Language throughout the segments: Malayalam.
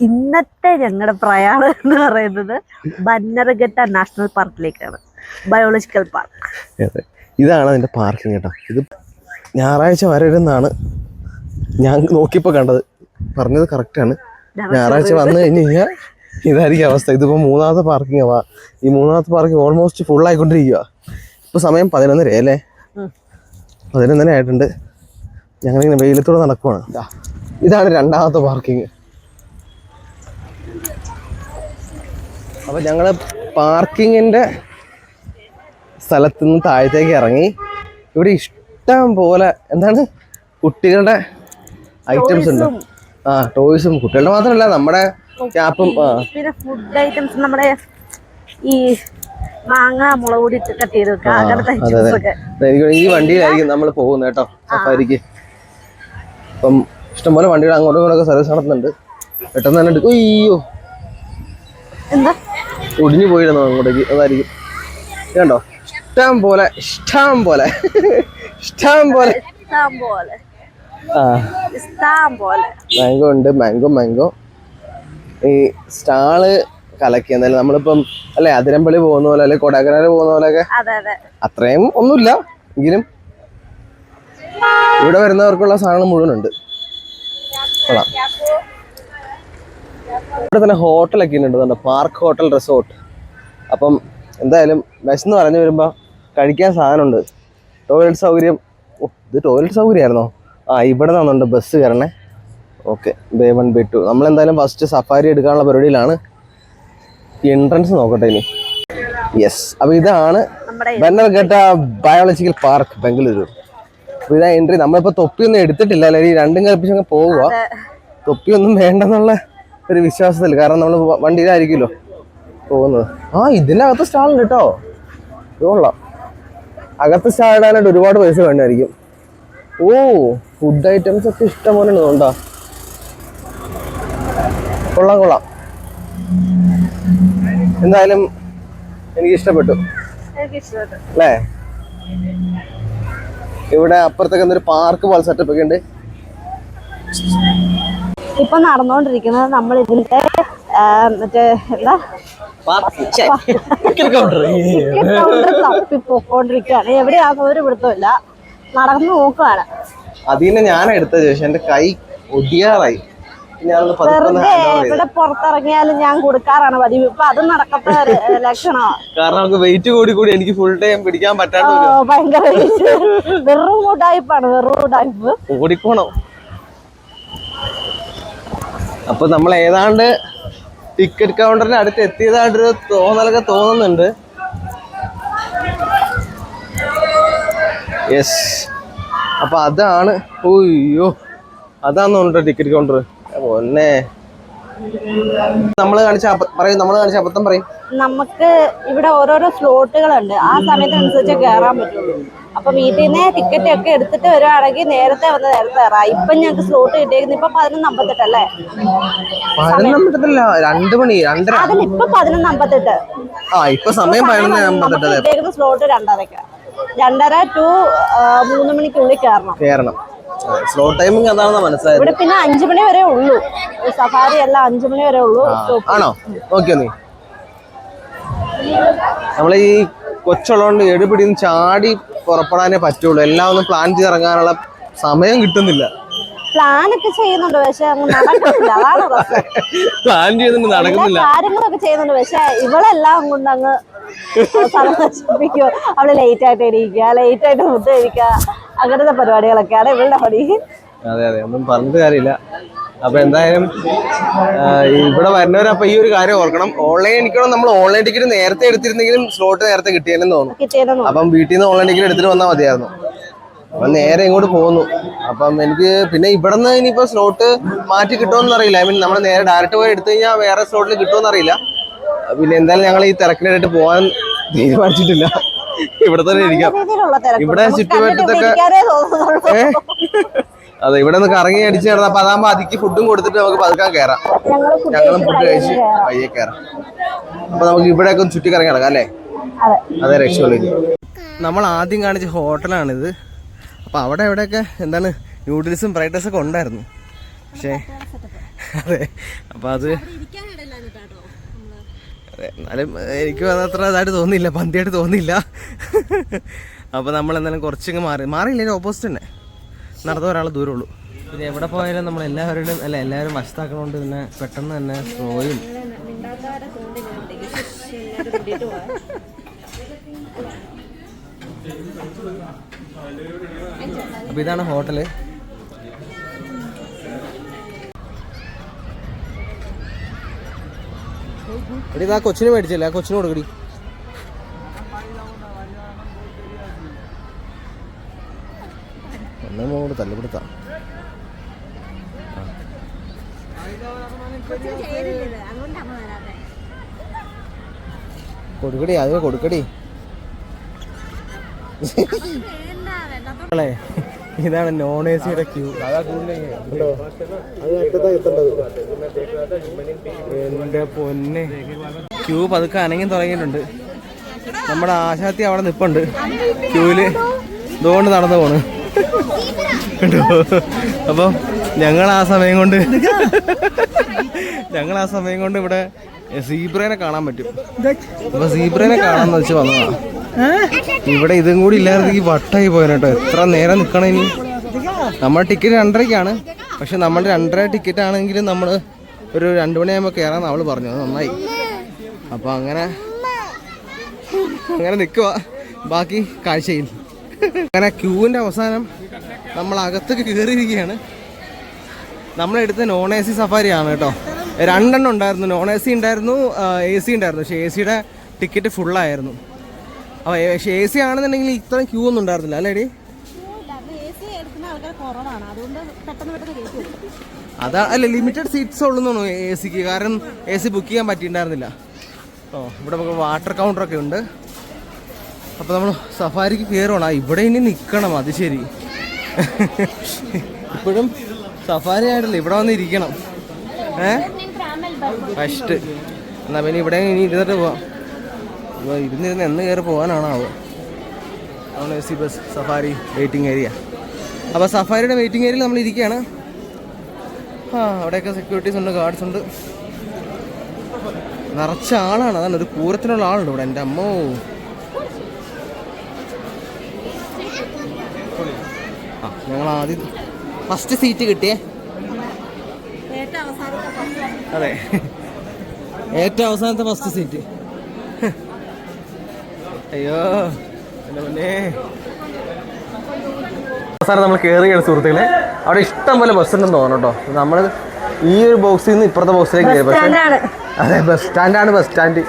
ഇന്നത്തെ ഞങ്ങളുടെ പ്രയാണം എന്ന് പറയുന്നത് ബന്നർഘട്ട നാഷണൽ പാർക്കിലേക്കാണ്. Biological park. ഇതാണ് അതിന്റെ പാർക്കിംഗ് കേട്ടോ. ഇത് ഞായറാഴ്ച വരരുന്നാണ് ഞാൻ നോക്കിയപ്പോൾ കണ്ടത്. പറഞ്ഞത് കറക്റ്റാണ്. ഞായറാഴ്ച വന്നു കഴിഞ്ഞ് കഴിഞ്ഞാൽ ഇതായിരിക്കും അവസ്ഥ. ഇതിപ്പോൾ മൂന്നാമത്തെ പാർക്കിംഗ് ആവാ. ഈ മൂന്നാമത്തെ പാർക്കിംഗ് ഓൾമോസ്റ്റ് ഫുൾ ആയിക്കൊണ്ടിരിക്കുക. ഇപ്പോൾ സമയം 11:30 അല്ലേ? 11:30 ആയിട്ടുണ്ട്. ഞങ്ങളിങ്ങനെ വെയിലത്തൂടെ നടക്കുവാണ്. ഇതാണ് രണ്ടാമത്തെ പാർക്കിംഗ്. അപ്പോൾ ഞങ്ങൾ പാർക്കിങ്ങിൻ്റെ സ്ഥലത്ത് നിന്ന് താഴത്തേക്ക് ഇറങ്ങി. ഇവിടെ ഇഷ്ടം പോലെ എന്താണ് കുട്ടികളുടെ ഐറ്റംസ് ഉണ്ട്. ടോയ്സും കുട്ടികളുടെ മാത്രമല്ല നമ്മുടെ ക്യാപ്പും പിന്നെ ഫുഡ് ഐറ്റംസ്, നമ്മുടെ ഈ മാങ്ങ മുളക് പൊടി കട്ട് ചെയ്ത് വെക്കുക, അങ്ങനത്തെ ഐറ്റംസ് ഒക്കെ. ഈ വണ്ടിയിലായിരിക്കും നമ്മൾ പോകുന്നത് കേട്ടോ, സഫാരിക്ക്. അപ്പം ഇഷ്ടംപോലെ വണ്ടികൾ അങ്ങോട്ടും ഇങ്ങോട്ടൊക്കെ സർവീസ് നടത്തുന്നുണ്ട്. പെട്ടെന്ന് തന്നെ എടുക്കും. അയ്യോ എന്താ ഒടിഞ്ഞു പോയിരുന്നു അങ്ങോട്ടേക്ക്. അതായിരിക്കും കണ്ടോ. ഇഷ്ടം പോലെ മാംഗോ ഉണ്ട്. മാംഗോ ഈ സ്റ്റാള് കലക്കി. എന്നാലും നമ്മളിപ്പം അല്ലെ അതിരമ്പള്ളി പോകുന്ന പോലെ അല്ലെ കൊടൈക്കനാൽ പോകുന്ന പോലെയൊക്കെ അത്രയും ഒന്നുമില്ല എങ്കിലും ഇവിടെ വരുന്നവർക്കുള്ള സാധനം മുഴുവൻ ഉണ്ട്. കൊള്ളാം. ഇവിടെ തന്നെ ഹോട്ടലൊക്കെ ഉണ്ട്, പാർക്ക് ഹോട്ടൽ റിസോർട്ട്. അപ്പം എന്തായാലും വിശന്ന് പറഞ്ഞു വരുമ്പോൾ കഴിക്കാൻ സാധനമുണ്ട്. ടോയ്ലറ്റ് സൗകര്യം. ഇത് ടോയ്ലറ്റ് സൗകര്യമായിരുന്നോ? ഇവിടെ നിന്നുണ്ട് ബസ് കയറണേ. Okay, B1 B2. നമ്മളെന്തായാലും ഫസ്റ്റ് സഫാരി എടുക്കാനുള്ള പരിപാടിയിലാണ്. എൻട്രൻസ് നോക്കട്ടെ ഇനി. യെസ്, അപ്പോൾ ഇതാണ് ബന്നർഘട്ട ബയോളജിക്കൽ പാർക്ക് ബംഗളൂരു. അപ്പോൾ ഇതാ എൻട്രി. നമ്മളിപ്പോൾ തൊപ്പിയൊന്നും എടുത്തിട്ടില്ല, അല്ലെങ്കിൽ രണ്ടും കൽപ്പിച്ചങ്ങ് പോവുക. തൊപ്പിയൊന്നും വേണ്ടെന്നുള്ള ഒരു വിശ്വാസത്തിൽ, കാരണം നമ്മൾ വണ്ടിയിലായിരിക്കുമല്ലോ പോകുന്നത്. ഇതിൻ്റെ അകത്ത് സ്റ്റാളുണ്ട് കേട്ടോ. ഇതുകൊള്ളാം. അകത്ത് സ്റ്റാൾ ഇടാനായിട്ട് ഒരുപാട് പൈസ വേണ്ടായിരിക്കും. ഫുഡ് ഐറ്റംസ് ഒക്കെ ഇഷ്ടം പോലെ ഉണ്ടോ. കൊള്ളാം. എന്തായാലും എനിക്ക് ഇഷ്ടപ്പെട്ടു അല്ലേ. ഇവിടെ അപ്പുറത്തൊക്കെ എന്തൊരു പാർക്ക് പോലെ സെറ്റപ്പ് ഒക്കെ ഉണ്ട്. ഇപ്പൊ നടന്നുകൊണ്ടിരിക്കുന്നത് നമ്മൾ ഇതിന്റെ മറ്റേ എന്താ തപ്പിപ്പോയിക്കൊണ്ടിരിക്കുകയാണ്. എവിടെയാകുന്ന ഒരു പിടുത്തമില്ല. നടന്നു നോക്കുകയാണ്. അതിനെ ഞാൻ എടുത്ത ശേഷം എന്റെ കൈ ഒടിയാറായി. വെറുതെ ഇവിടെ പുറത്തിറങ്ങിയാലും ഞാൻ കൊടുക്കാറാണ് പതിവ്. ഇപ്പൊ അത് നടക്കാത്ത ലക്ഷണമാണ്. കാരണം നമുക്ക് വെയിറ്റ് കൂടി എനിക്ക് ഫുൾ ടൈം പിടിക്കാൻ പറ്റാത്ത ഭയങ്കര വെറും ഉടായ്പാണ്. ഓടിക്കോണം. അപ്പൊ നമ്മൾ ഏതാണ്ട് ടിക്കറ്റ് കൗണ്ടറിന് അടുത്ത് എത്തിയതായിട്ടൊരു തോന്നലൊക്കെ തോന്നുന്നുണ്ട്. യെസ്, അപ്പൊ അതാണ്. അതാന്ന് ടിക്കറ്റ് കൗണ്ടർ. പൊന്നെ, നമ്മള് കാണിച്ച അബദ്ധം പറയും. നമുക്ക് ഇവിടെ ഓരോരോ സ്ലോട്ടുകളുണ്ട്. ആ സമയത്തനുസരിച്ച് കയറാൻ പറ്റുള്ളൂ. അപ്പൊ വീട്ടിൽ നിന്ന് ടിക്കറ്റ് ഒക്കെ എടുത്തിട്ട് വരുവാണെങ്കിൽ നേരത്തെ വന്ന് നേരത്തെ കയറാം. ഇപ്പൊ ഞങ്ങൾക്ക് സ്ലോട്ട് കിട്ടിയിരിക്കുന്നത് ഇപ്പൊ 11:58 അല്ലേ? 2 മണി 2:30. അതിനിപ്പൊ 11:58. ഇപ്പൊ സമയം 11:58. സ്ലോട്ട് 2:30. 2:30 to 3 മണിക്കുള്ളിൽ കയറണം. സ്ലോ ടൈമിംഗ് അതാണെന്ന് മനസ്സിലായത്. ഇവിടെ പിന്നെ 5 മണി വരെ ഉള്ളൂ. സഫാരി എല്ലാം 5 മണി വരെ ഉള്ളൂ. ആണോ? ഓക്കെ. നമ്മളെ ഈ കൊച്ചുള്ളതുകൊണ്ട് എടുപിടിന്ന് ചാടി പുറപ്പെടാനേ പറ്റുള്ളൂ. എല്ലാം ഒന്നും പ്ലാൻ ചെയ്തിറങ്ങാനുള്ള സമയം കിട്ടുന്നില്ല. പ്ലാനൊക്കെ ചെയ്യുന്നുണ്ട്, പക്ഷെ നടക്കുന്നില്ല. അതാണ് പ്രശ്നം. പ്ലാൻ ചെയ്യുന്നുണ്ട്, നടക്കുന്നില്ല. കാര്യങ്ങളൊക്കെ ചെയ്യുന്നുണ്ട്, പക്ഷെ ഇവളെല്ലാം കൊണ്ട് അങ്ങ് നശിപ്പിക്കുക. അവള് ലേറ്റ് ആയിട്ട് എണീക്കുക, ലേറ്റ് ആയിട്ട് ഫുഡ് കഴിക്കുക, അങ്ങനത്തെ പരിപാടികളൊക്കെയാണ് ഇവളുടെ പണി. അതെ, ഒന്നും പറഞ്ഞിട്ട് കാര്യമില്ല. അപ്പൊ എന്തായാലും ഇവിടെ വരുന്നവരപ്പൊ ഈ ഒരു കാര്യം ഓർക്കണം. ഓൺലൈൻ എടുക്കണം. നമ്മൾ ഓൺലൈൻ ടിക്കറ്റ് നേരത്തെ എടുത്തിരുന്നെങ്കിലും സ്ലോട്ട് നേരത്തെ കിട്ടിയെന്ന് തോന്നുന്നു. അപ്പം വീട്ടിൽ നിന്ന് ഓൺലൈൻ ടിക്കറ്റ് എടുത്തിട്ട് വന്നാൽ മതിയായിരുന്നു. അപ്പം നേരെ ഇങ്ങോട്ട് പോകുന്നു. അപ്പം എനിക്ക് പിന്നെ ഇവിടെ നിന്ന് ഇനിയിപ്പോ സ്ലോട്ട് മാറ്റി കിട്ടുമെന്ന് അറിയില്ല. ഐ മീൻ നമ്മൾ നേരെ ഡയറക്റ്റ് പോയി എടുത്തു കഴിഞ്ഞാൽ വേറെ സ്ലോട്ടിൽ കിട്ടുമെന്ന് അറിയില്ല. പിന്നെ എന്തായാലും ഞങ്ങൾ ഈ തിരക്കിനായിട്ട് പോകാൻ തീരുമാനിച്ചിട്ടില്ല. ഇവിടെ തന്നെ ഇരിക്കാം. ഇവിടെ ചുറ്റുവട്ടത്തൊക്കെ അതെ, ഇവിടെ നിന്ന് കറങ്ങി അടിച്ച് കിടന്ന. അപ്പൊ അതാകുമ്പോ അതിക്ക് ഫുഡും കൊടുത്തിട്ട് നമുക്ക് പതുക്കാൻ കയറാം. ഞങ്ങളും ഫുഡ് കഴിച്ച് പയ്യെ കയറാം. അപ്പൊ നമുക്ക് ഇവിടെയൊക്കെ ചുറ്റി കറങ്ങി കിടക്കാം അല്ലേ? അതെ, രക്ഷയുള്ളൂ. നമ്മൾ ആദ്യം കാണിച്ച ഹോട്ടലാണിത്. അപ്പൊ അവിടെ എവിടെയൊക്കെ എന്താണ് നൂഡിൽസും ഫ്രൈഡ് റൈസും ഒക്കെ ഉണ്ടായിരുന്നു. പക്ഷേ അതെ, അപ്പം അത് അതെ, എന്നാലും എനിക്ക് അത്ര ഇതായിട്ട് തോന്നിയില്ല, പന്തിയായിട്ട് തോന്നിയില്ല. അപ്പോൾ നമ്മൾ എന്തായാലും കുറച്ചങ്ങ് മാറിയില്ല, ഓപ്പോസിറ്റ് തന്നെ, നടന്ന ഒരാൾ ദൂരമുള്ളൂ. പിന്നെ എവിടെ പോയാലും നമ്മൾ എല്ലാവരുടെയും എല്ലാവരും വശത്താക്കണോണ്ട് പിന്നെ പെട്ടെന്ന് തന്നെ സ്ലോയും. അപ്പോൾ ഇതാണ് ഹോട്ടല്. എടി ഇതാ കൊച്ചിന് മേടിച്ചില്ല, ആ കൊച്ചിന് കൊടുക്കടി. ഒന്നും തല്ലുപിടുത്താം. കൊടുക്കടി, അതിന് കൊടുക്കടി. ഇതാണ് നോൺ എ സിയുടെ ക്യൂ. എന്റെ പൊന്നെ, ക്യൂ പതുക്കെ അനങ്ങി തുടങ്ങിയിട്ടുണ്ട്. നമ്മുടെ ആശാത്തി അവിടെ നിപ്പുണ്ട് ക്യൂവില്, ഇതുകൊണ്ട് നടന്നു പോണ് കേട്ടോ. അപ്പം ഞങ്ങൾ ആ സമയം കൊണ്ട് ഇവിടെ സീബ്രേനെ കാണാൻ പറ്റും. അപ്പൊ സീബ്രേനെ കാണാന്ന് വെച്ച് വന്നതാണ്. ഇവിടെ ഇതും കൂടി ഇല്ലായിരുന്നെങ്കിൽ വട്ടായി പോയനട്ടോ. എത്ര നേരം നിൽക്കണം ഇനി? നമ്മുടെ ടിക്കറ്റ് 2:30-ക്കാണ്. പക്ഷെ നമ്മൾ 2:30 ടിക്കറ്റ് ആണെങ്കിലും നമ്മൾ ഒരു 2 മണിയാകുമ്പോൾ കയറാമെന്ന് അവള് പറഞ്ഞു. അത് നന്നായി. അപ്പോൾ അങ്ങനെ നിൽക്കുക, ബാക്കി കാഴ്ചയിൽ. അങ്ങനെ ക്യൂവിൻ്റെ അവസാനം നമ്മൾ അകത്തേക്ക് കയറിയിരിക്കുകയാണ്. നമ്മളെടുത്ത നോൺ എ സി സഫാരിയാണ് കേട്ടോ. 2 എണ്ണം ഉണ്ടായിരുന്നു. നോൺ എ സി ഉണ്ടായിരുന്നു, എ സി ഉണ്ടായിരുന്നു. പക്ഷേ എ സിയുടെ ടിക്കറ്റ് ഫുള്ളായിരുന്നു. അപ്പോൾ പക്ഷേ എ സി ആണെന്നുണ്ടെങ്കിൽ ഇത്രയും ക്യൂ ഒന്നും ഉണ്ടായിരുന്നില്ല അല്ലേടി? അതാ അല്ല, ലിമിറ്റഡ് സീറ്റ്സ് ഉള്ളൂന്ന് എ സിക്ക്. കാരണം എ സി ബുക്ക് ചെയ്യാൻ പറ്റിയിട്ടുണ്ടായിരുന്നില്ല. ഇവിടെ നമുക്ക് വാട്ടർ കൗണ്ടറൊക്കെ ഉണ്ട്. അപ്പോൾ നമ്മൾ സഫാരിക്ക് കയറണം. ഇവിടെ ഇനി നിൽക്കണം. അത് ശരി, ഇപ്പോഴും സഫാരി ആയിട്ടില്ല, ഇവിടെ വന്ന് ഇരിക്കണം. ഫസ്റ്റ് എന്നാൽ പിന്നെ ഇവിടെ ഇനി ഇരുന്നിട്ട് പോവാം. ഇരുന്നിരുന്ന് എന്ന് കയറി പോകാനാണാവോ. ആണ് A C bus safari waiting area. അപ്പോൾ സഫാരിയുടെ വെയിറ്റിംഗ് ഏരിയയിൽ നമ്മൾ ഇരിക്കുകയാണ്. അവിടെയൊക്കെ സെക്യൂരിറ്റീസ് ഉണ്ട്, ഗാർഡ്സ് ഉണ്ട്, നിറച്ച ആളാണ്. അതാണ് ഒരു പൂരത്തിനുള്ള ആളുണ്ട് ഇവിടെ. എൻ്റെ അമ്മോ, ഞങ്ങൾ ആദ്യം ഫസ്റ്റ് സീറ്റ് കിട്ടിയേ. അതെ, ഏറ്റവും അവസാനത്തെ ഫസ്റ്റ് സീറ്റ്. അയ്യോ എൻ്റെ മുന്നേ. അവസാനം നമ്മൾ കയറുകയാണ് സുഹൃത്തുക്കളെ. അവിടെ ഇഷ്ടം പോലെ ബസ് ഉണ്ടെന്ന് തോന്നുന്നു കേട്ടോ. നമ്മൾ ഈ ഒരു ബോക്സിൽ നിന്ന് ഇപ്പുറത്തെ ബോക്സിലേക്ക് കയറി. പക്ഷേ അതെ, ബസ് സ്റ്റാൻഡാണ്, ബസ് സ്റ്റാൻഡ്.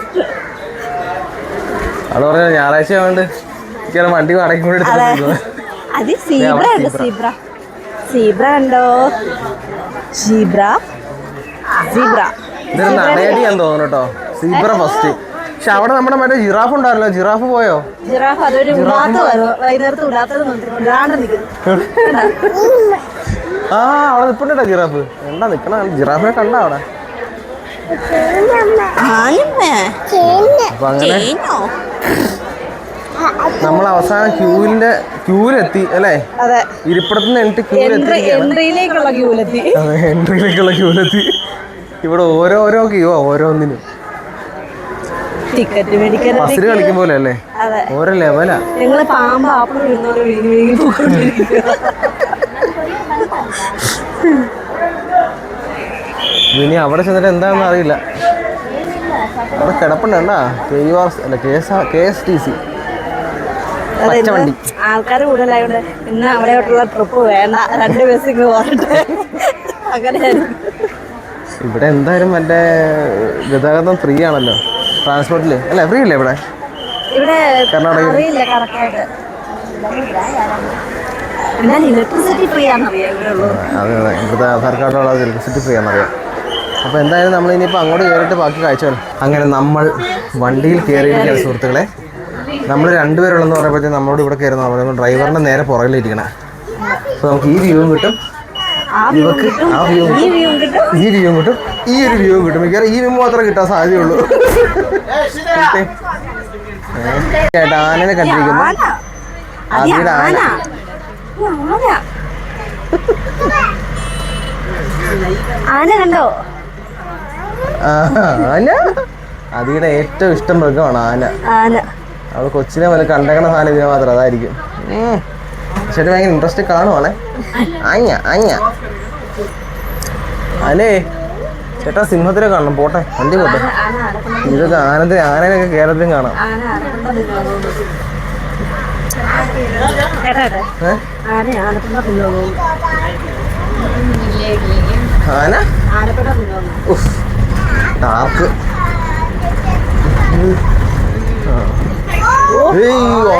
അത് പറഞ്ഞാൽ ഞായറാഴ്ച ആയതുകൊണ്ട് എനിക്ക് വണ്ടി വാടകയ്ക്ക് കൂടി എടുത്തിട്ടുണ്ട്. ഇതൊരു നടയടിയാന്ന് തോന്നുന്നു കേട്ടോ. Zebra first. പക്ഷെ അവിടെ നമ്മുടെ മറ്റേ ജിറാഫ് ഉണ്ടായിരുന്നല്ലോ, ജിറാഫ് പോയോ? അവിടെ നിൽപ്പുണ്ടോ ജിറാഫ്? എന്താ നിക്കണ? ജിറാഫിനെ കണ്ട അവിടെ? അപ്പൊ അങ്ങനെ നമ്മൾ അവസാനം ക്യൂവിലെത്തി അല്ലേ? ഇരിപ്പിടത്തുനിന്ന് എൻട്രിയിലേക്കുള്ള ക്യൂവിലെത്തി. ഇവിടെ ഓരോ ക്യൂ ഓരോന്നിനും. ടിക്കറ്റ് മേടിക്കാൻ ബസ്സിൽ കളിക്കും പോലെ അല്ലേ? ഓരോ ലെവലാ. ഇനി അവിടെ ചെന്നിട്ട് എന്താണെന്ന് അറിയില്ല. അവിടെ കിടപ്പുണ്ടാ KSTC പച്ചവണ്ടി. ആൾക്കാർ കൂടുതലായോണ്ട് ഇന്ന് അവിടെയോട്ടുള്ള ട്രിപ്പ് വേണ്ട, 2 ബസ് ഇങ്ങ് പോകട്ടെ. അങ്ങനെ ഇവിടെ എന്തായാലും മറ്റേ ഗതാഗതം ഫ്രീ ആണല്ലോ, ട്രാൻസ്പോർട്ടില് അല്ലേ? ഫ്രീ അല്ലേ ഇവിടെ? കർണാടക ഇലക്ട്രിസിറ്റി ഫ്രീ ആണെന്നറിയാം. അതെ അതെ, ഇവിടുത്തെ ആധാർ കാർഡുള്ള ഇലക്ട്രിസിറ്റി ഫ്രീ ആണെന്നറിയാം. അപ്പോൾ എന്തായാലും നമ്മൾ ഇനിയിപ്പോൾ അങ്ങോട്ട് കയറിയിട്ട് ബാക്കി കാഴ്ചകൾ. അങ്ങനെ നമ്മൾ വണ്ടിയിൽ കയറിയിരിക്കുകയാണ് സുഹൃത്തുക്കളെ. നമ്മൾ 2 പേരുള്ളെന്ന് പറയുമ്പോഴത്തേക്കും നമ്മളോട് ഇവിടെ കയറുന്ന പറയുമ്പോൾ ഡ്രൈവറിൻ്റെ നേരെ പുറകിലിരിക്കണം. അപ്പോൾ നമുക്ക് ഈ വ്യൂവും കിട്ടും, ഇവർക്ക് ആ വ്യൂവും കിട്ടും, ഈ വ്യൂവും കിട്ടും, ഈ ഒരു വ്യൂവും കിട്ടും. മിക്കവാറും ഈ വ്യൂ മാത്രമേ കിട്ടാൻ സാധ്യതയുള്ളൂ. ആനനെ കണ്ടിരിക്കുന്നു. അതിയുടെ ആന ആന കണ്ടോ? ആന അതിയുടെ ഏറ്റവും ഇഷ്ടം മൃഗമാണ് ആന. ആന അവൾ കൊച്ചിനെ പോലെ കണ്ടകണ സാധനം ഇതിനെ മാത്രം അതായിരിക്കും. ചേട്ടൻ ഭയങ്കര ഇൻട്രസ്റ്റ് കാണുവാണേ. ആഞ്ഞ ആഞ്ഞ അല്ലേ ചേട്ടാ, സിംഹത്തിനെ കാണണം. പോട്ടെ, വണ്ടി പോട്ടെ. ഇതൊക്കെ ആനയൊക്കെ കേരളത്തിലും കാണാം. ആന ഡാർക്ക്.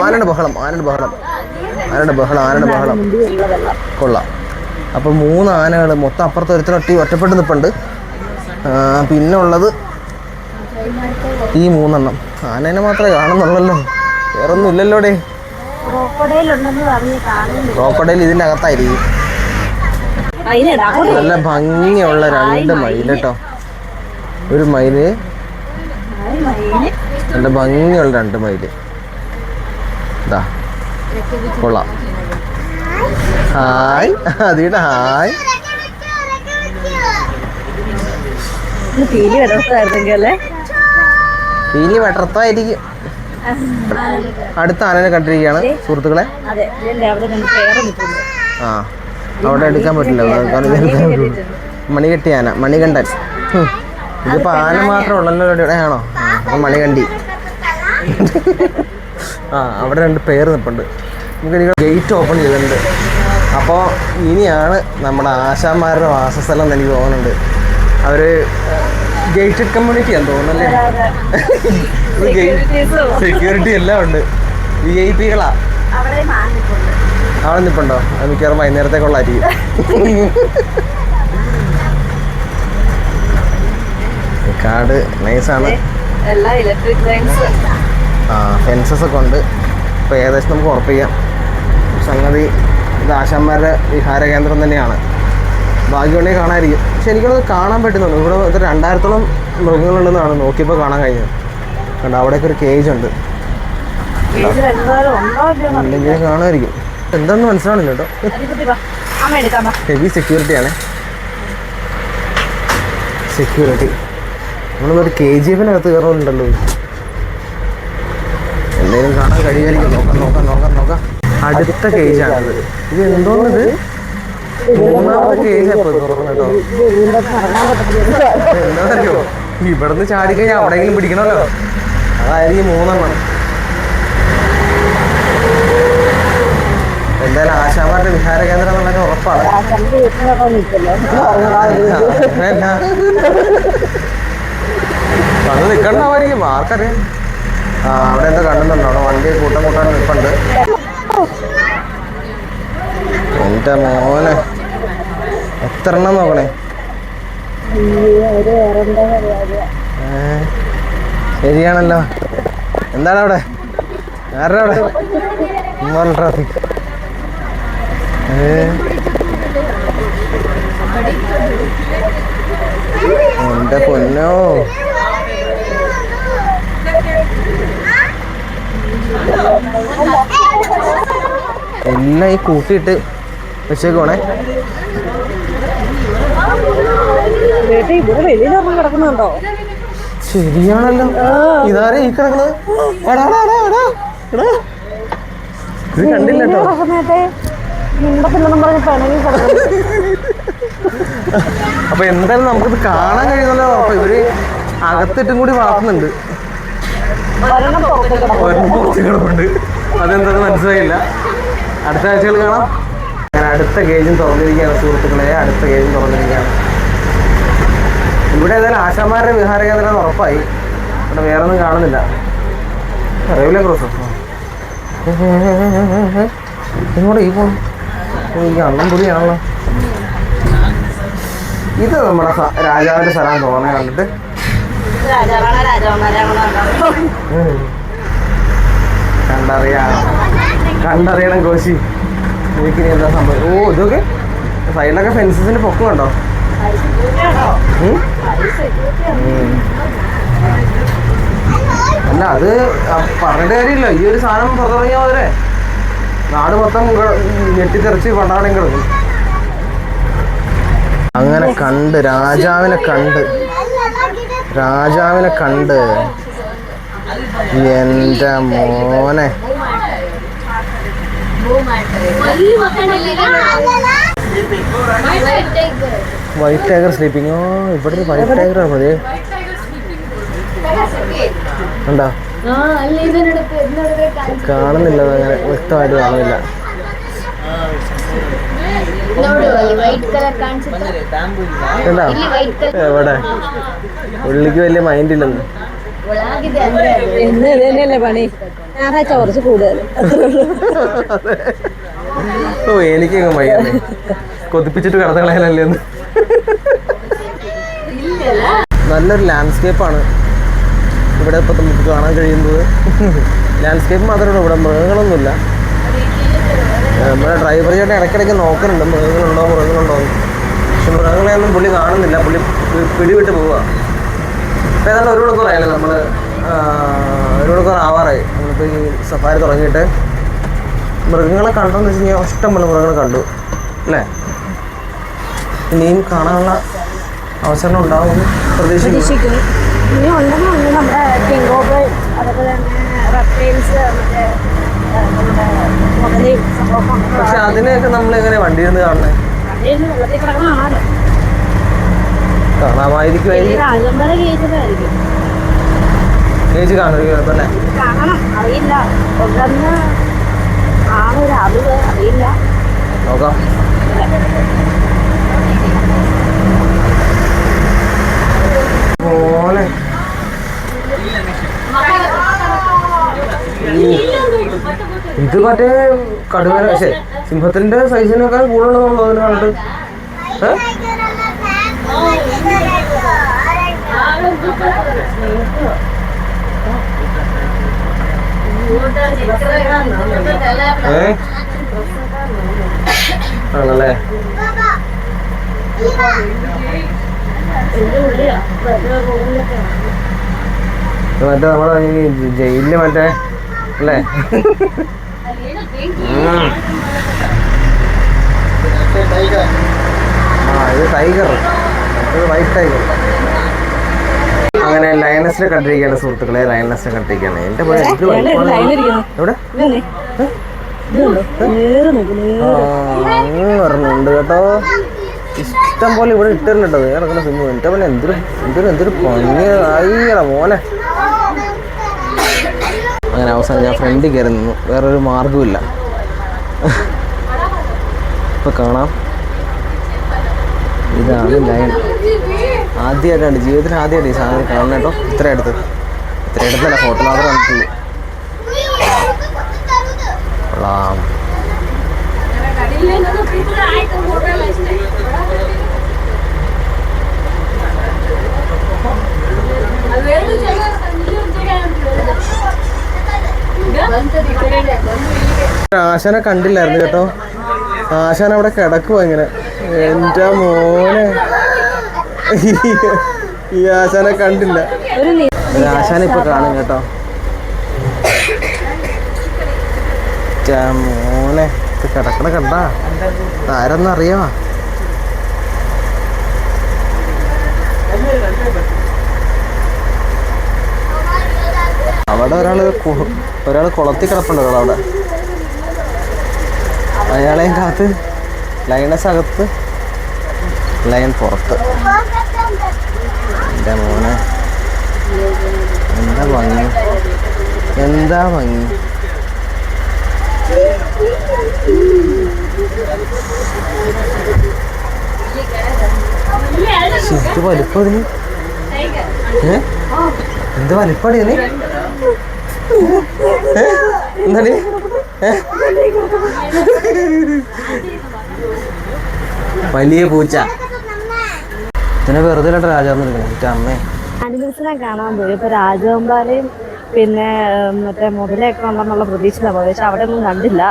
ആനയുടെ ബഹളം, ആനയുടെ ബഹളം, ആനയുടെ ബഹളം, ആനയുടെ ബഹളം. കൊള്ളാം. അപ്പം 3 ആനകൾ മൊത്തം അപ്പുറത്ത് ഒരുത്തിനൊട്ടി ഒറ്റപ്പെട്ട് നിൽപ്പുണ്ട്. പിന്നെ ഉള്ളത് ഈ 3 എണ്ണം. ആനേനെ മാത്രമേ കാണുന്നുള്ളല്ലോ, വേറൊന്നും ഇല്ലല്ലോടെ. ക്രോക്കഡൈൽ ഇതിൻ്റെ അകത്തായിരിക്കും. നല്ല ഭംഗിയുള്ള 2 മയിൽ കേട്ടോ. ഒരു മയില്, നല്ല ഭംഗിയുള്ള 2 മയില്. ഇതാ കൊള്ളാം. ഹായ് അതിയുടെ ഹായ്. പീലി വെട്ടർത്തായിരിക്കും. അടുത്ത ആനനെ കണ്ടിരിക്കുകയാണ് സുഹൃത്തുക്കളെ. ആ അവിടെ എടുക്കാൻ പറ്റില്ല, മണികെട്ടി ആന, മണികണ്ഠൻ. ഇതിപ്പോ ആന മാത്രം ഉള്ളല്ലോ ആണോ? അപ്പൊ മണികണ്ഠി. അവിടെ 2 പേര് നിൽപ്പുണ്ട്. നമുക്ക് ഗേറ്റ് ഓപ്പൺ ചെയ്തിട്ടുണ്ട്. അപ്പോൾ ഇനിയാണ് നമ്മുടെ ആശാന്മാരുടെ വാസസ്ഥലം എന്ന് എനിക്ക് തോന്നുന്നുണ്ട്. അവർ ഗേറ്റഡ് കമ്മ്യൂണിറ്റിയാന്ന് തോന്നുന്നല്ലേ. സെക്യൂരിറ്റി എല്ലാം ഉണ്ട്. VIP-കളാ അവിടെ നിൽപ്പുണ്ടോ? അത് മിക്കവാറും വൈകുന്നേരത്തേക്കുള്ളായിരിക്കും. കാട് നൈസാണ്. ഫെൻസസ് ഒക്കെ ഉണ്ട്. ഇപ്പോൾ ഏകദേശം നമുക്ക് ഉറപ്പിക്കാം സംഗതി ഇത് ആശാന്മാരുടെ വിഹാര കേന്ദ്രം തന്നെയാണ്. ഭാഗ്യമുണ്ടെങ്കിൽ കാണാതിരിക്കും. പക്ഷെ എനിക്കത് കാണാൻ പറ്റുന്നുണ്ട്. ഇവിടെ 2000-ഓളം മൃഗങ്ങളുണ്ടെന്നാണ് നോക്കിയപ്പോൾ കാണാൻ കഴിഞ്ഞത്. കണ്ടോ അവിടെയൊക്കെ ഒരു കേജ് ഉണ്ട്. എന്തെങ്കിലും കാണുമായിരിക്കും. എന്താണെന്ന് മനസ്സിലാവില്ല കേട്ടോ. ഹെവി സെക്യൂരിറ്റിയാണ്. സെക്യൂരിറ്റി നമ്മളൊരു KGF-നകത്ത് കയറുന്നുണ്ടല്ലോ. എന്തെങ്കിലും കാണാൻ കഴിയുമായിരിക്കും. നോക്കാം. അടുത്ത കേജാണിത്. ഇത് എന്തോന്നത്? 3ാമത്തെ കേജ് എപ്പോൾ തുറക്കണം കേട്ടോ. എന്താണെന്നറിയോ, ഇവിടുന്ന് ചാടിക്കഴിഞ്ഞാൽ അവിടെയെങ്കിലും പിടിക്കണമല്ലോ. അതായിരിക്കും 3 എണ്ണം. എന്തായാലും ആശാന്മാരുടെ വിഹാര കേന്ദ്രം എന്നുള്ളതൊക്കെ ഉറപ്പാണ്. അത് നിൽക്കണ്ടാവായിരിക്കും, ആർക്കറിയാം. അവിടെ എന്താ കണ്ടുന്നുണ്ടോ? അവിടെ വണ്ടി കൂട്ടം നിൽപ്പുണ്ട്. എൻ്റെ മോനെ എത്ര എണ്ണം നോക്കണേ. ശരിയാണല്ലോ. എന്താണ് അവിടെ? ആരുടെ അവിടെ? ട്രാഫിക്. എൻ്റെ പൊന്നോ. എല്ലാം ഈ കൂട്ടിയിട്ട് വെച്ചേക്കോണേ. കിടക്കുന്നുണ്ടോ? ശരിയാണല്ലോ. ഇതാരെ ഈ കിടക്കണത്? ഇത് കണ്ടില്ല കേട്ടോ. അപ്പൊ എന്തായാലും നമുക്കിത് കാണാൻ കഴിയുന്നല്ലോ. അപ്പൊ ഇവര് അകത്തിട്ടും കൂടി വളർത്തുന്നുണ്ട്. പുറത്ത് കിടപ്പുണ്ട്. അതെന്താന്ന് മനസ്സിലായില്ല. അടുത്ത ആഴ്ചകൾ കാണാം. ഞാൻ അടുത്ത കേജും തുറന്നിരിക്കുകയാണ് സുഹൃത്തുക്കളെ. അടുത്ത കേജും തുറന്നിരിക്കുകയാണ്. ഇവിടെ ഏതായാലും ആശാന്മാരുടെ വിഹാര കേന്ദ്രം ഉറപ്പായി. ഇവിടെ വേറെ ഒന്നും കാണുന്നില്ല. റെയിൽവേ ക്രോസ് ഇങ്ങോട്ട് ഈ പോണം. ഈ അണ്ണം പൊടിയാണല്ലോ. ഇത് നമ്മുടെ രാജാവിന്റെ സ്ഥലം തോന്നേ കണ്ടിട്ട്. കണ്ടറിയണം കോശി. എനിക്കിനി എന്താ സംഭവം? ഓ ഇതൊക്കെ സൈഡിലൊക്കെ ഫെൻസസിന്റെ പൊക്കം ഉണ്ടോ? അല്ല അത് പറഞ്ഞിട്ട് കാര്യമില്ല. ഈ ഒരു സാധനം പുറത്തിറങ്ങിയാൽ പോരെ. നാട് മൊത്തം ഞെട്ടിത്തെറിച്ച് പണ്ടാടം കിടക്കും. അങ്ങനെ കണ്ട് രാജാവിനെ കണ്ട് എൻ്റെ മോനെ. White tiger sleeping. ഓ ഇവിടെ ഒരു വൈറ്റ് ടൈഗർ ആണ്. മതി ഉണ്ടോ? കാണുന്നില്ല, അങ്ങനെ വ്യക്തമായിട്ട് കാണുന്നില്ല. എവിടെ ഉള്ളിക്ക് വലിയ മൈൻഡ് ഇല്ലെന്ന്. പണി ഞായറാഴ്ച കുറച്ച് കൂടുതൽ. ഓ എനിക്കങ്ങ് വയ്യാതെ കൊതിപ്പിച്ചിട്ട് കടന്നു കളയാനല്ലേ ഒന്ന്. നല്ലൊരു ലാൻഡ്സ്കേപ്പാണ് ഇവിടെ ഇപ്പം നമുക്ക് കാണാൻ കഴിയുന്നത്. ലാൻഡ്സ്കേപ്പ് മാത്രമേ ഇവിടെ മൃഗങ്ങളൊന്നുമില്ല. നമ്മുടെ ഡ്രൈവർ ചേട്ടൻ ഇടയ്ക്കിടയ്ക്ക് നോക്കുന്നുണ്ട് മൃഗങ്ങളുണ്ടോ എന്ന്. പക്ഷെ മൃഗങ്ങളെയൊന്നും പുള്ളി കാണുന്നില്ല. പുള്ളി പിടിവിട്ട് പോവുക. ഇപ്പം ഏതാണ്ട് 1 മണിക്കൂറായല്ലോ, നമ്മൾ 1 മണിക്കൂർ ആവാറായി നമ്മളിപ്പോൾ ഈ സഫാരി തുടങ്ങിയിട്ട്. മൃഗങ്ങളെ കണ്ടെന്ന് വെച്ച് കഴിഞ്ഞാൽ ഇഷ്ടംപോലെ മൃഗങ്ങൾ കണ്ടു അല്ലേ. ഇനിയും കാണാനുള്ള അവസരം ഉണ്ടാവും പ്രതീക്ഷിക്കുന്നു. ഇനി ഉണ്ടെന്നുണ്ട് നമ്മുടെ കിങ്കോബ്, അതുപോലെ തന്നെ റെപ്റ്റൈൽസ്, പക്ഷെ അതിനെയൊക്കെ നമ്മൾ എങ്ങനെ വണ്ടിയിൽ നിന്ന് കാണണേ? കാണാമായിരിക്കും. കേജ് കാണുമായിരിക്കും അല്ലേ? കാണണം, അറിയില്ല. ഉണ്ടെന്ന് ആണ് ഒരു അറിവ്, അറിയില്ല. നോക്കാം. മോനെ ഇത് മറ്റേ കടുവ സിംഹത്തിന്റെ സൈസിനൊക്കെ കൂടുതലുണ്ടെന്നുള്ളൂ അതിന് കണ്ടിട്ട്. ആണല്ലേ. മറ്റേ നമ്മുടെ ഈ ജയിലില് മറ്റേ അല്ലേ? ഇത് ടൈഗർ, ഇത് വൈറ്റ് ടൈഗർ. അങ്ങനെ ലയണസിനെ കണ്ടിരിക്കുകയാണ് സുഹൃത്തുക്കളെ. ലയണസിനെ കണ്ടിരിക്കുകയാണ്. എന്റെ പോലെ പറഞ്ഞുണ്ട് കേട്ടോ. ഇഷ്ടം പോലെ ഇവിടെ ഇട്ടിട്ടുണ്ട്. കിടക്കുന്ന സിനിമ എന്റെ പോലെ എന്തൊരു ഭംഗിയായിട മോനെ. അങ്ങനെ അവസാനം ഞാൻ ഫ്രണ്ടിൽ കയറി നിന്നു. വേറൊരു മാർഗവുമില്ല. ഇപ്പൊ കാണാം, ഇതാണ് ലയൺ. ആദ്യമായിട്ടാണ് ജീവിതത്തിൽ ആദ്യമായിട്ട് ഈ സാധനം കാണണം കേട്ടോ. ഇത്ര അടുത്തല്ല, ഫോട്ടോ മാത്രമേ കണ്ടിട്ടുള്ളൂ. കൊള്ളാം. ആശാനെ കണ്ടില്ലായിരുന്നു കേട്ടോ. ആശാൻ അവിടെ കിടക്കുവാ ഇങ്ങനെ. എൻ്റെ മോനെ, ഈ ആശാനെ കണ്ടില്ല. ആശാനെ ഇപ്പൊ കാണും കേട്ടോ. മോനെ കിടക്കണ കണ്ടാ ആരെന്നറിയാമോ? അവിടെ ഒരാൾ കുളത്തിൽ കിടപ്പുണ്ട്. അവിടെ അയാളെയും കാത്ത് ലയണസ് അകത്ത്, ലയൺ പുറത്ത്. എൻ്റെ മോനെ എന്താ ഭംഗി. ഇത് വലിപ്പം. എന്ത് വലിപ്പടി നീ? എന്താണ് വലിയ പൂച്ച. ഇതിനെ വെറുതെ രാജാന്ന് എടുക്കണം. അമ്മേ ആനിമൽസിനെ കാണാൻ പോയി. ഇപ്പൊ രാജവെമ്പാലയും പിന്നെ മറ്റേ മുതലയൊക്കെ ഉണ്ടെന്നുള്ള പ്രതീക്ഷയിലാണ് പോയത്. പക്ഷെ അവിടെ ഒന്നും കണ്ടില്ല.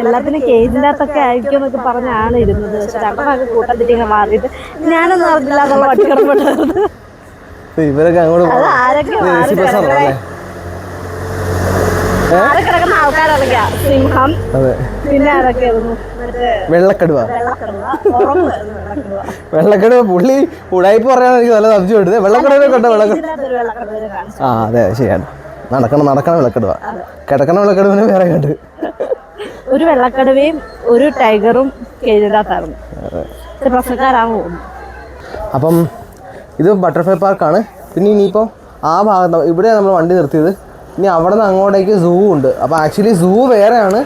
എല്ലാത്തിനും കേജിൻ്റെ അകത്തൊക്കെ ആയിരിക്കും എന്നൊക്കെ പറഞ്ഞാണ് ഇരുന്നത്. പക്ഷെ രണ്ടെണ്ണമൊക്കെ കൂട്ടത്തിട്ട് മാറിയിട്ട് ഞാനൊന്നും അറിഞ്ഞില്ല എന്നുള്ള വട്ടിക്കിടപ്പെട്ടായിരുന്നു. ഇവരൊക്കെ അങ്ങോട്ട് അത് ആരൊക്കെ മാറി കിടക്കുന്ന ആൾക്കാരൊക്കെയാ സിംഹം, അതെ, പിന്നെ ആരൊക്കെയായിരുന്നു വെള്ളക്കടുവ. വെള്ളക്കടുവ. വെള്ളക്കടുവ പുള്ളി ഉടായ്പ പറയാൻ എനിക്ക് നല്ല സംശയം എടുത്തത്. വെള്ളക്കടുവ കണ്ടോ? ആ അതെ ശരിയാണ്. നടക്കണം വെള്ളക്കടുവ. കിടക്കണ വെള്ളക്കടുവിനെ വേറെ കണ്ട്. ഒരു വെള്ളക്കടുവയും ഒരു ടൈഗറും കേജിനകത്തായിരുന്നു. പ്രശ്നക്കാരാണ് തോന്നുന്നു. അപ്പം ഇത് ബട്ടർഫ്ലൈ പാർക്കാണ്. പിന്നെ ഇനിയിപ്പോൾ ആ ഭാഗത്ത് ഇവിടെ നമ്മൾ വണ്ടി നിർത്തിയത്. ഇനി അവിടെ നിന്ന് അങ്ങോട്ടേക്ക് സൂ ഉണ്ട്. അപ്പോൾ ആക്ച്വലി സൂ വേറെയാണ്,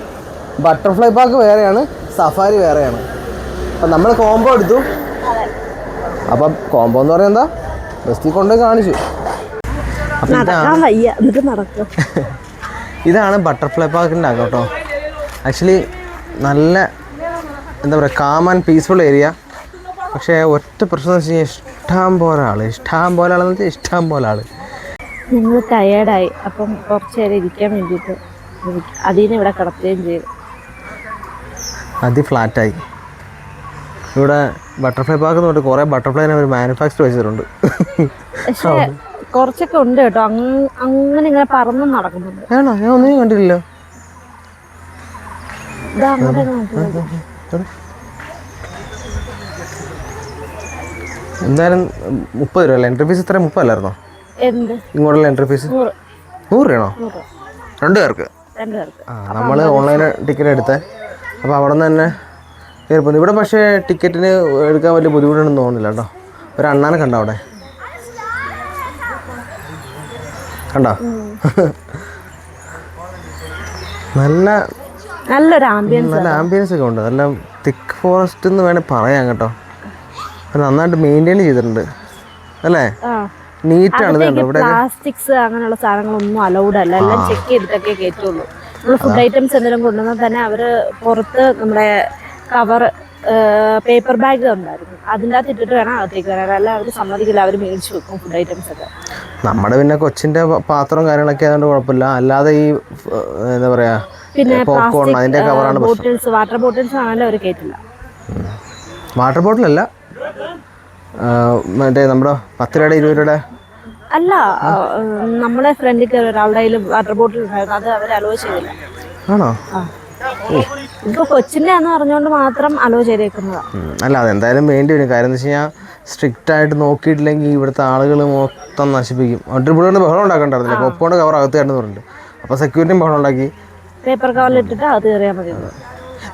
ബട്ടർഫ്ലൈ പാർക്ക് വേറെയാണ്, സഫാരി വേറെയാണ്. അപ്പം നമ്മൾ കോംബോ എടുത്തു. അപ്പം കോംബോ എന്ന് പറയുന്നത് എന്താ, ബസ്റ്റിൽ കൊണ്ടുപോയി കാണിച്ചു. അപ്പം ഇതാണ് ബട്ടർഫ്ലൈ പാർക്കിൻ്റെ അകം കേട്ടോ. ആക്ച്വലി നല്ല എന്താ പറയുക, കാം ആൻഡ് പീസ്ഫുൾ ഏരിയ. പക്ഷേ ഒറ്റ പ്രശ്നം എന്ന് വെച്ച് കഴിഞ്ഞാൽ ഇഷ്ടം പോലെ ആളെന്ന് വെച്ചാൽ ഇഷ്ടം പോലെ ആൾ. ഞങ്ങൾ ടയേർഡായി. അപ്പം കുറച്ച് നേരം ഇരിക്കാൻ വേണ്ടിയിട്ട് അതിനെ ഇവിടെ കിടത്തുകയും ചെയ്തു. ഫ്ലാറ്റായി. ഇവിടെ ബട്ടർഫ്ലൈ പാർക്ക് എന്ന് പറഞ്ഞിട്ട് കുറേ ബട്ടർഫ്ലൈനെ അവർ മാനുഫാക്ചർ വെച്ചിട്ടുണ്ട്. പക്ഷേ കുറച്ചൊക്കെ ഉണ്ട് കേട്ടോ, അങ്ങനെ ഇങ്ങനെ പറന്നും നടക്കുന്നുണ്ട്. ആണോ? ഞാൻ ഒന്നും കണ്ടില്ലല്ലോ. എന്തായാലും 30 രൂപ അല്ലേ എൻട്രി ഫീസ്? ഇത്ര 30 അല്ലായിരുന്നോ ഇങ്ങോട്ടുള്ള എൻട്രി ഫീസ്? 100 രൂപയാണോ 2 പേർക്ക്? ആ നമ്മൾ ഓൺലൈൻ ടിക്കറ്റ് എടുത്തേ. അപ്പോൾ അവിടെ നിന്ന് തന്നെ കയറിപ്പോയി. ഇവിടെ പക്ഷേ ടിക്കറ്റിന് എടുക്കാൻ വലിയ ബുദ്ധിമുട്ടുണ്ടെന്ന് തോന്നുന്നില്ല കേട്ടോ. ഒരു അണ്ണാനെ കണ്ടോ അവിടെ? കണ്ടോ? നല്ലൊരു ആംബിയൻസ് ഒക്കെ ഉണ്ട്. നല്ല തിക്ക് ഫോറസ്റ്റ് എന്ന് വേണേൽ പറയാം കേട്ടോ. നന്നായിട്ട് മെയിൻറ്റെയിൻ ചെയ്തിട്ടുണ്ട് അല്ലേ? നീറ്റാണ്. പ്ലാസ്റ്റിക്സ് അങ്ങനെയുള്ള സാധനങ്ങളൊന്നും അലൗഡ് അല്ല, എല്ലാം ചെക്ക് ചെയ്തിട്ടൊക്കെ കയറ്റുള്ളൂ. നമ്മൾ ഫുഡ് ഐറ്റംസ് എന്തെങ്കിലും കൊണ്ടുവന്നാൽ തന്നെ അവർ പുറത്ത് നമ്മുടെ കവർ പേപ്പർ ബാഗ് ഉണ്ടായിരുന്നു, അതിൻ്റെ അകത്ത് ഇട്ടിട്ട് വേണം അകത്തേക്ക് വരാൻ. അല്ല അവർ സമ്മതിക്കില്ല, അവർ മേടിച്ച് വെക്കും ഫുഡ് ഐറ്റംസ് ഒക്കെ. നമ്മുടെ പിന്നെ കൊച്ചിൻ്റെ പാത്രവും കാര്യങ്ങളൊക്കെ ആയതുകൊണ്ട് കുഴപ്പമില്ല. അല്ലാതെ ഈ എന്താ പറയുക, പിന്നെ ബോട്ടിൽസ്, വാട്ടർ ബോട്ടിൽസ് ആണല്ലോ അവർ കയറ്റില്ല. വാട്ടർ ബോട്ടിലല്ല, മറ്റേ നമ്മുടെ 10 രൂപയുടെ 20 രൂപയുടെ അല്ല, നമ്മുടെ ഫ്രണ്ടിൽ കയറി ഒരാളുടെ കയ്യിൽ വാട്ടർ ബോട്ടിൽ ഉണ്ടായിരുന്നു, അത് അവർ അലോ ചെയ്തില്ല. ആണോ? ഇപ്പൊ കൊച്ചിൻ്റെ ആണെന്ന് പറഞ്ഞുകൊണ്ട് മാത്രം അലോ ചെയ്തേക്കുന്നതാണ്. അല്ല, അതെന്തായാലും വേണ്ടി വരും. കാര്യം എന്ന് വെച്ച് കഴിഞ്ഞാൽ സ്ട്രിക്റ്റ് ആയിട്ട് നോക്കിയിട്ടില്ലെങ്കിൽ ഇവിടുത്തെ ആളുകൾ മൊത്തം നശിപ്പിക്കും. ഇവിടെ ബഹളം ഉണ്ടാക്കണ്ടായിരുന്നില്ല, കൊപ്പോണ്ട് കവർ അകത്ത് കണ്ടെന്ന് പറഞ്ഞിട്ട്. അപ്പോൾ സെക്യൂരിറ്റിയും ബഹളം ഉണ്ടാക്കി. പേപ്പർ കവറിലിട്ടിട്ട് അകത്ത് കയറിയാൽ മതി.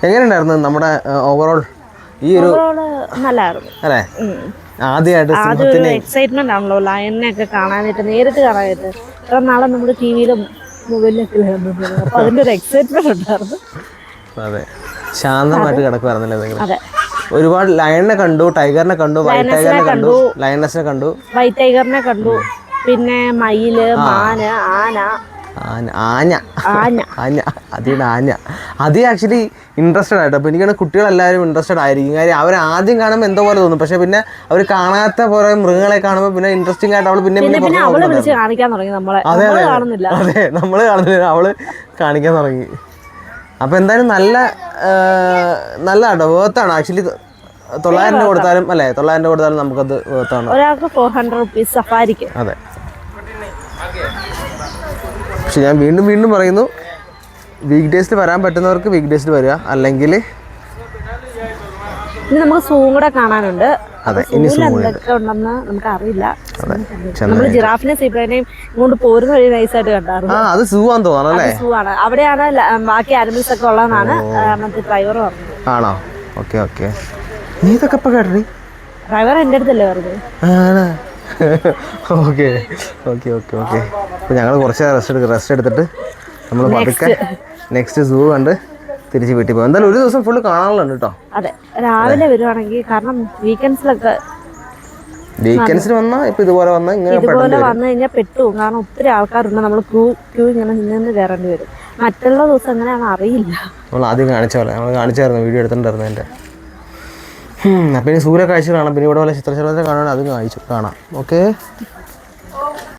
എങ്ങനെയുണ്ടായിരുന്നു നമ്മുടെ ഓവറോൾ ഈ ഒരു? നല്ലായിരുന്നു അല്ലേ? ആദ്യമായിട്ട് എക്സൈറ്റ്മെന്റ് ആണല്ലോ ലയണിനെയൊക്കെ കാണാനായിട്ട്, നേരിട്ട് കാണാനായിട്ട്. ഇത്ര നാളെ നമ്മുടെ ടി വിയിലും മൊബൈലിലൊക്കെ അപ്പൊ അതിന്റെ ഒരു എക്സൈറ്റ്മെന്റ് ഉണ്ടായിരുന്നു. അതെ, ശാന്തമായിട്ട് കിടക്കുവായിരുന്നല്ലേ. ഒരുപാട് ലയണിനെ കണ്ടു, ടൈഗറിനെ കണ്ടു, വൈറ്റ് ടൈഗറിനെ കണ്ടു, ലയണസിനെ കണ്ടു, വൈറ്റ് ടൈഗറിനെ കണ്ടു, പിന്നെ മയില്, മാന്, ആന. അത് ആക്ച്വലി ഇൻട്രസ്റ്റഡ് ആയിട്ട്. അപ്പോൾ എനിക്കാണ് കുട്ടികളെല്ലാവരും ഇൻട്രസ്റ്റഡ് ആയിരിക്കും. കാര്യം അവർ ആദ്യം കാണുമ്പോൾ എന്തോ പോലെ തോന്നും, പക്ഷെ പിന്നെ അവർ കാണാത്ത കുറേ മൃഗങ്ങളെ കാണുമ്പോൾ പിന്നെ ഇൻട്രസ്റ്റിംഗ് ആയിട്ട് അവൾ പിന്നെ അതെ നമ്മൾ കാണുന്നില്ല, അവള് കാണിക്കാൻ തുടങ്ങി. അപ്പോൾ എന്തായാലും നല്ല കേട്ടോ, വേർത്താണ് ആക്ച്വലി. 900 രൂപ കൊടുത്താലും അല്ലേ, 900 രൂപ കൊടുത്താലും നമുക്കത് വേർത്താണ്. ഒരാൾക്ക് 400 റുപ്പീസ് സഫാരിക്ക്. അതെ. പക്ഷെ ഞാൻ വീണ്ടും പറയുന്നു, വീക്ക് ഡേയ്സിൽ വരാൻ പറ്റുന്നവർക്ക് വീക്ക് ഡേയ്സിൽ വരിക, അല്ലെങ്കിൽ നമുക്ക് സൂ കൂടെ കാണാനുണ്ട്. അതെ, എന്തൊക്കെ ഉണ്ടെന്ന് നമുക്ക് അറിയില്ല. നമ്മൾ ജിറാഫിനെ സീബ്രേനെയും ഇങ്ങോട്ട് പോരുന്ന വഴി നൈസായിട്ട് കണ്ടായിരുന്നു. അത് സൂ ആണെന്ന് തോന്നണല്ലേ? സൂ ആണ്, അവിടെയാണ് ബാക്കി ആനിമൽസ് ഒക്കെ ഉള്ളതെന്നാണ് മറ്റേ ഡ്രൈവർ പറഞ്ഞത്. ആണോ? ഓക്കെ. നീ ഇതൊക്കെ ഇപ്പൊ കേട്ടേ? ഡ്രൈവർ എൻ്റെ അടുത്തല്ലേ പറഞ്ഞത്. ഓക്കെ. അപ്പോൾ ഞങ്ങൾ കുറച്ച് റെസ്റ്റ് എടുത്തിട്ട് നമ്മൾ പതുക്കെ നെക്സ്റ്റ് സൂ കണ്ട് തിരിച്ച് വീട്ടിൽ പോകും. എന്തായാലും ഒരു ദിവസം ഫുള്ള് കാണാനുള്ളത് കേട്ടോ. അതെ, രാവിലെ വരുവാണെങ്കിൽ, കാരണം വീക്കെൻഡ്സിൽ വന്നാൽ ഇപ്പം ഇതുപോലെ വന്ന് വന്നു കഴിഞ്ഞാൽ പെട്ടു. കാരണം ഒത്തിരി ആൾക്കാരുണ്ട്, നമ്മൾ ക്യൂ ഇങ്ങനെ നിന്ന് കയറേണ്ടി വരും. മറ്റുള്ള ദിവസം എങ്ങനെയാണെന്ന് അറിയില്ല. നമ്മൾ ആദ്യം കാണിച്ചായിരുന്നു, വീഡിയോ എടുത്തിട്ടുണ്ടായിരുന്നു എൻ്റെ. അപ്പോൾ ഇനി സൂര്യ കാഴ്ച കാണാം. പിന്നെ ഇവിടെ പോലെ ചിത്രശലഭത്തെ കാണാൻ അതും കാണാം. ഓക്കെ.